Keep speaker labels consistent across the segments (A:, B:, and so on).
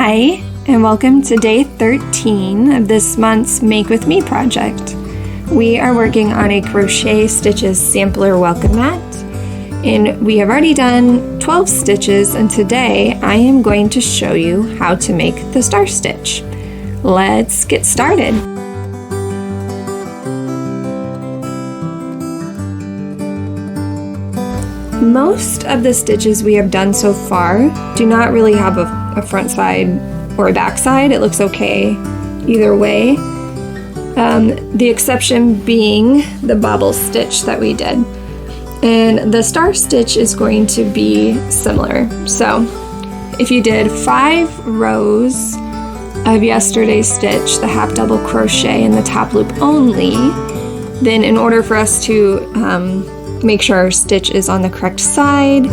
A: Hi, and welcome to day 13 of this month's Make With Me project. We are working on a Crochet Stitches sampler welcome mat, and we have already done 12 stitches, and today I am going to show you how to make the star stitch. Let's get started. Most of the stitches we have done so far do not really have a front side or a back side. It looks okay either way. The exception being the bobble stitch that we did. And the star stitch is going to be similar. So if you did 5 rows of yesterday's stitch, the half double crochet in the top loop only, then in order for us to make sure our stitch is on the correct side,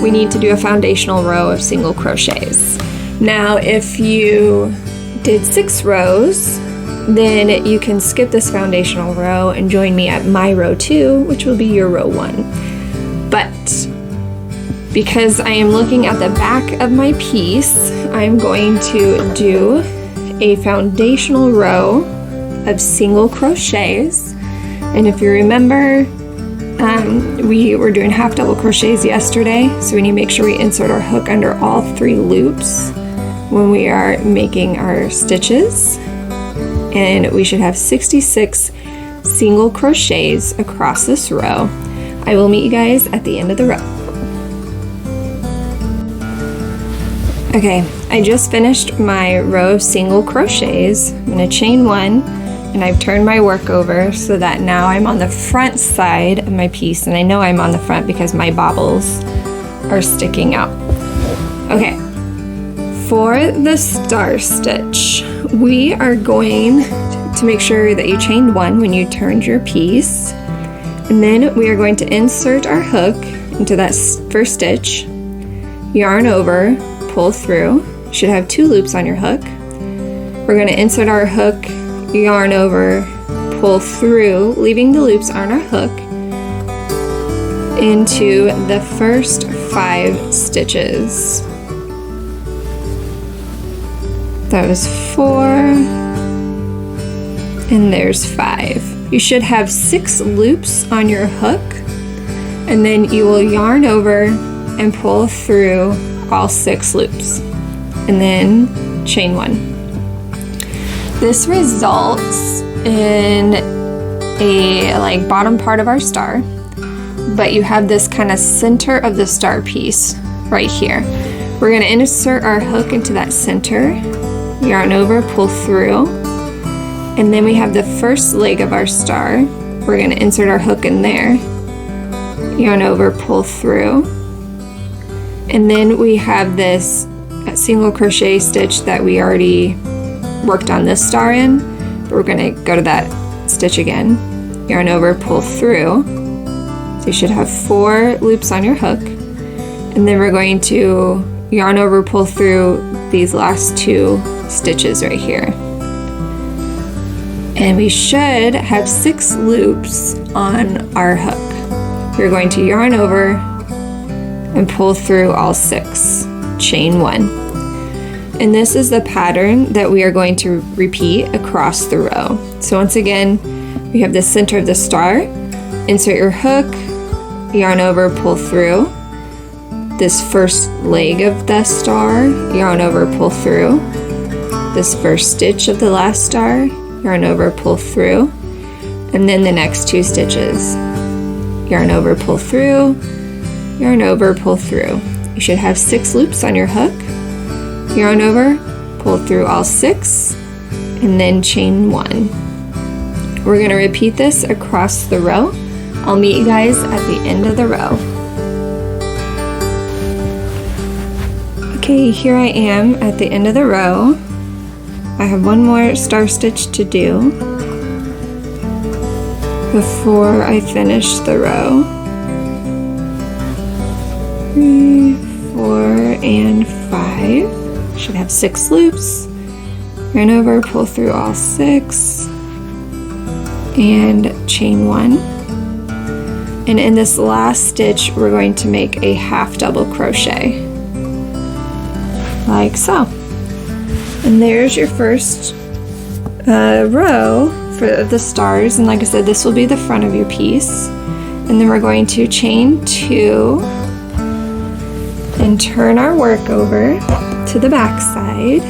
A: we need to do a foundational row of single crochets. Now if you did 6 rows, then you can skip this foundational row and join me at my row 2, which will be your row 1. But because I am looking at the back of my piece, I'm going to do a foundational row of single crochets. And if you remember, we were doing half double crochets yesterday, so we need to make sure we insert our hook under all 3 loops when we are making our stitches. And we should have 66 single crochets across this row. I will meet you guys at the end of the row. Okay, I just finished my row of single crochets. I'm going to chain 1, and I've turned my work over so that now I'm on the front side of my piece, and I know I'm on the front because my bobbles are sticking out. Okay, for the star stitch, we are going to make sure that you chained 1 when you turned your piece, and then we are going to insert our hook into that first stitch, yarn over, pull through. You should have 2 loops on your hook. We're going to insert our hook, yarn over, pull through, leaving the loops on our hook, into the first 5 stitches. That was 4, and there's 5. You should have 6 loops on your hook, and then you will yarn over and pull through all 6 loops, and then chain 1. This results in a bottom part of our star, but you have this kind of center of the star piece right here. We're going to insert our hook into that center, yarn over, pull through, and then we have the first leg of our star. We're going to insert our hook in there, yarn over, pull through, and then we have this single crochet stitch that we already worked on this star in, but we're going to go to that stitch again, yarn over, pull through. So you should have 4 loops on your hook, and then we're going to yarn over, pull through these last 2 stitches right here, and we should have 6 loops on our hook. We're going to yarn over and pull through all 6, chain 1. And this is the pattern that we are going to repeat across the row. So once again, we have the center of the star, insert your hook, yarn over, pull through this first leg of the star, yarn over, pull through this first stitch of the last star, yarn over, pull through, and then the next 2 stitches, yarn over, pull through, yarn over, pull through. You should have 6 loops on your hook, yarn over, pull through all 6, and then chain 1. We're going to repeat this across the row. I'll meet you guys at the end of the row. Okay, here I am at the end of the row. I have 1 more star stitch to do before I finish the row. 3, 4, and 5. Should have 6 loops. Yarn over, pull through all 6, and chain 1. And in this last stitch, we're going to make a half double crochet, like so. And there's your first row for the stars, and like I said, this will be the front of your piece. And then we're going to chain 2 and turn our work over to the back side.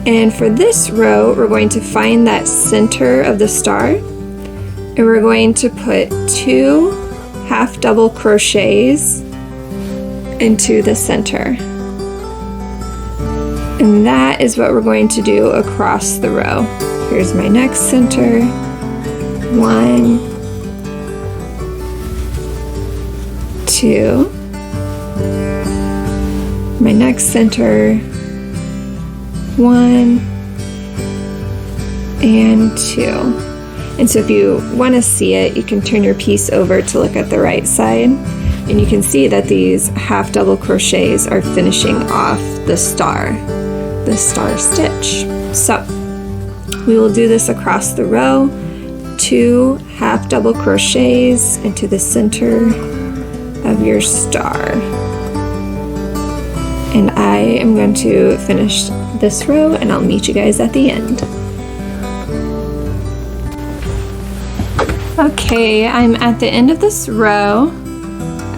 A: And for this row, we're going to find that center of the star, and we're going to put 2 half double crochets into the center. And that is what we're going to do across the row. Here's my next center. 1, 2. My next center. 1 and 2. And so if you want to see it, you can turn your piece over to look at the right side, and you can see that these half double crochets are finishing off the star stitch. So we will do this across the row, 2 half double crochets into the center of your star. And I am going to finish this row, and I'll meet you guys at the end. Okay, I'm at the end of this row.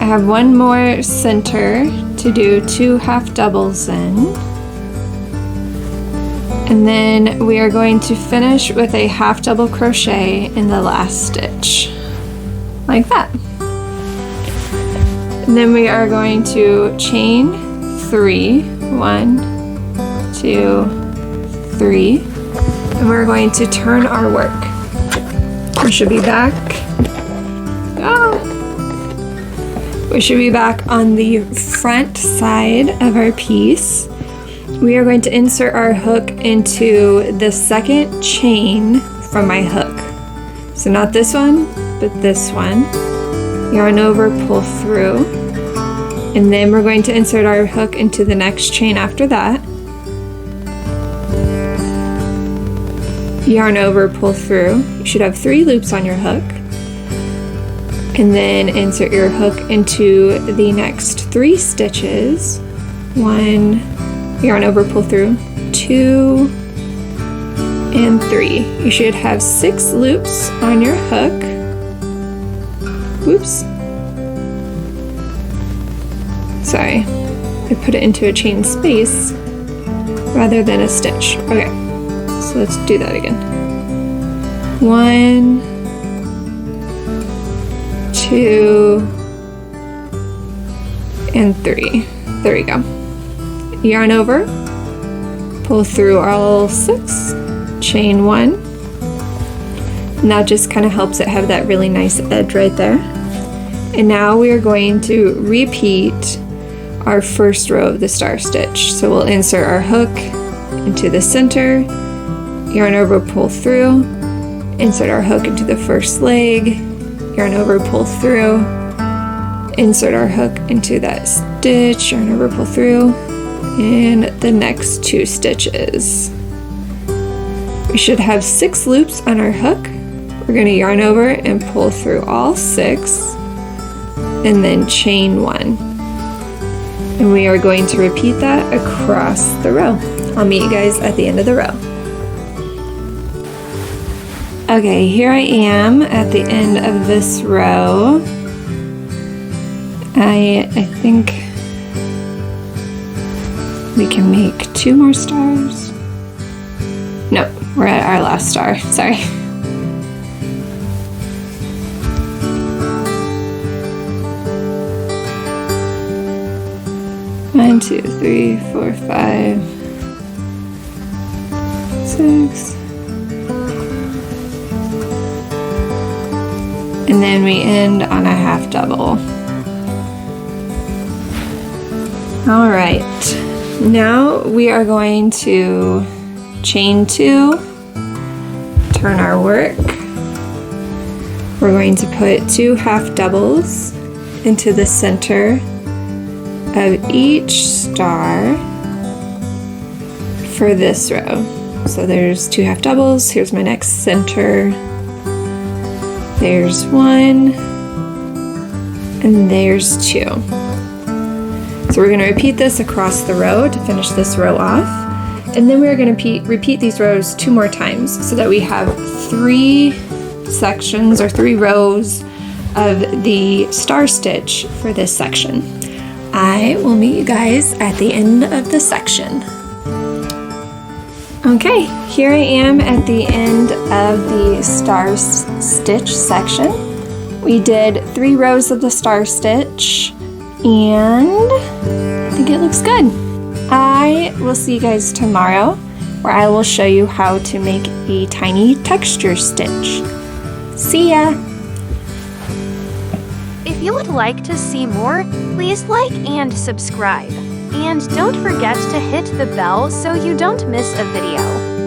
A: I have one more center to do 2 half doubles in. And then we are going to finish with a half double crochet in the last stitch, like that. And then we are going to chain 3, 1, 2, 3, and we're going to turn our work. We should be back. We should be back on the front side of our piece. We are going to insert our hook into the second chain from my hook. So not this one, but this one. Yarn over, pull through. And then we're going to insert our hook into the next chain after that. Yarn over, pull through. You should have 3 loops on your hook. And then insert your hook into the next 3 stitches. 1, yarn over, pull through, 2, and 3. You should have 6 loops on your hook. Whoops. Sorry, I put it into a chain space rather than a stitch. Okay, so let's do that again. 1, 2, and 3. There we go. Yarn over, pull through all 6, chain 1, and that just kind of helps it have that really nice edge right there. And now we are going to repeat our first row of the star stitch. So we'll insert our hook into the center, yarn over, pull through, insert our hook into the first leg, yarn over, pull through, insert our hook into that stitch, yarn over, pull through, and the next 2 stitches. We should have 6 loops on our hook. We're going to yarn over and pull through all 6, and then chain 1. And we are going to repeat that across the row. I'll meet you guys at the end of the row. Okay, here I am at the end of this row. I think we can make 2 more stars. No, we're at our last star, sorry. One, 2, 3, 4, 5, 6. And then we end on a half double. All right, now we are going to chain 2, turn our work. We're going to put 2 half doubles into the center of each star for this row. So there's 2 half doubles. Here's my next center. There's 1, and there's 2. So we're going to repeat this across the row to finish this row off. And then we're going to repeat these rows 2 more times so that we have 3 sections or 3 rows of the star stitch for this section. I will meet you guys at the end of the section. Okay, here I am at the end of the star stitch section. We did 3 rows of the star stitch and I think it looks good. I will see you guys tomorrow where I will show you how to make a tiny texture stitch. See ya!
B: If you would like to see more, please like and subscribe. And don't forget to hit the bell so you don't miss a video.